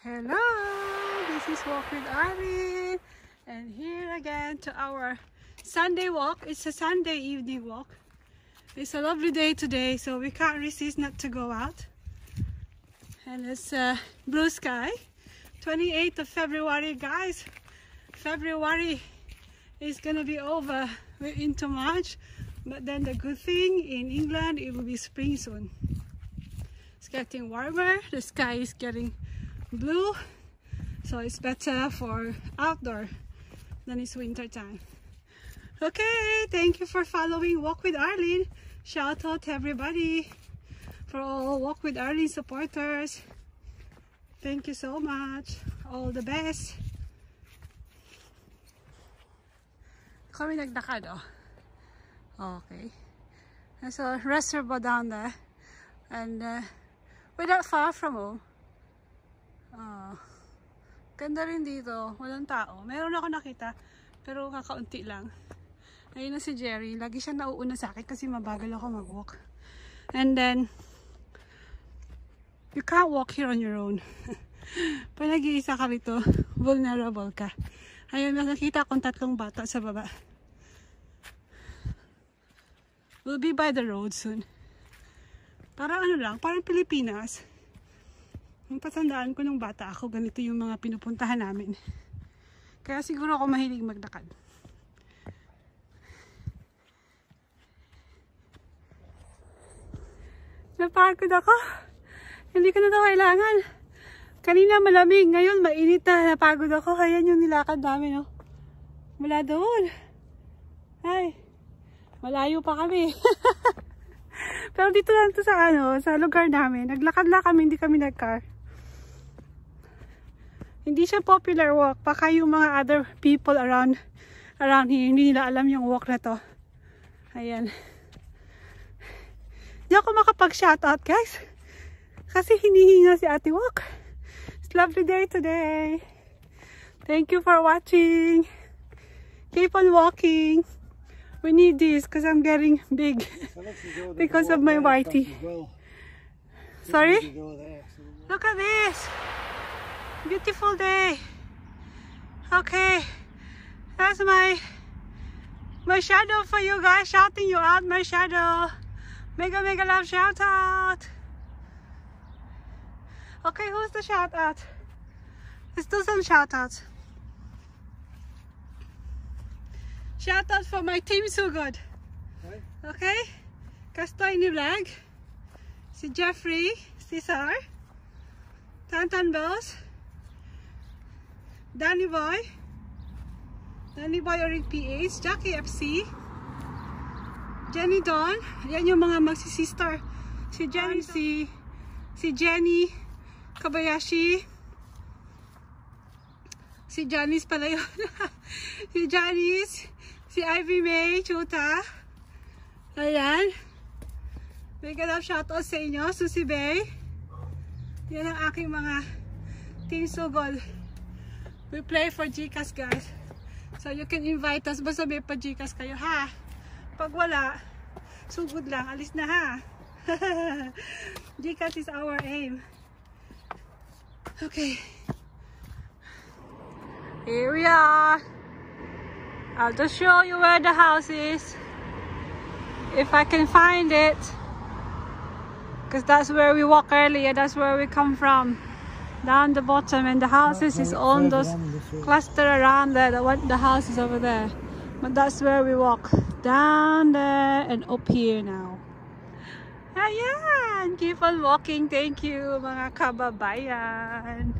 Hello, this is Walk with Arlene, and here again to our Sunday walk. It's a Sunday evening walk. It's a lovely day today, so we can't resist not to go out. And it's blue sky, 28th of February, guys. February is gonna be over. We're into March, but then the good thing in England, it will be spring soon. It's getting warmer, the sky is getting blue, so it's better for outdoor than it's winter time. Okay, thank you for following Walk with Arlene. Shout out to everybody for all Walk with Arlene supporters. Thank you so much. All the best. Kami nagdakad, oh. Okay. There's a reservoir down there, and we're not far from home. Ganda rin dito, walang tao. Meron ako nakita, pero kakaunti lang. Ayun na si Jerry, lagi siya nauuna sa akin kasi mabagal ako mag-walk. And then, you can't walk here on your own. Pag nag-iisa ka rito, vulnerable ka. Ayun, nakita akong 3 bata sa baba. We'll be by the road soon. Parang ano lang, parang Pilipinas. Yung patandaan ko nung bata ako, ganito yung mga pinupuntahan namin. Kaya siguro ako mahilig maglakad. Napagod ako. Hindi ko na ito kailangan. Kanina malamig, ngayon mainit na. Napagod ako. Ayan yung nilakad namin, no? Mula doon. Ay, malayo pa kami. Pero dito lang to sa sa lugar namin. Naglakad lang kami, hindi kami nag-car. Hindi siya popular walk. Baka yung mga other people around here, hindi nila alam yung walk na to. Ayan. Hindi ako makapag-shoutout, guys. Kasi hinihinga si Ate Walk. It's a lovely day today. Thank you for watching. Keep on walking. We need this because I'm getting big because of my whitey. Sorry? Look at this. Beautiful day. Okay. That's my shadow for you guys. Shouting you out, my shadow. Mega love shout out. Okay, who's the shout out? Let's do some shout outs. Shout out for my team so good. Okay? Kastoy ni Vlog, si Jeffrey, Cesar, Tantan Bells, Danny Boy Orig PH, Jackie FC, Jenny Dawn, yan yung mga magsisister. Si Jenny, si Jenny Kabayashi, si Janice pala yun. Si Janice, si Ivy May Chuta. Ayan. Big love shoutout sa inyo, Susie Bay. Yan ang aking mga Team Sugol. We play for GCash, guys. So you can invite us. Basta may pa GCash kayo, ha? Pag wala, sugod lang. Alis na, ha? GCash is our aim. Okay. Here we are. I'll just show you where the house is. If I can find it. Because that's where we walk earlier. That's where we come from. Down the bottom, and the houses is on those cluster around there. The house is over there, but that's where we walk down there and up here now. Ayan, keep on walking. Thank you, mga kababayan.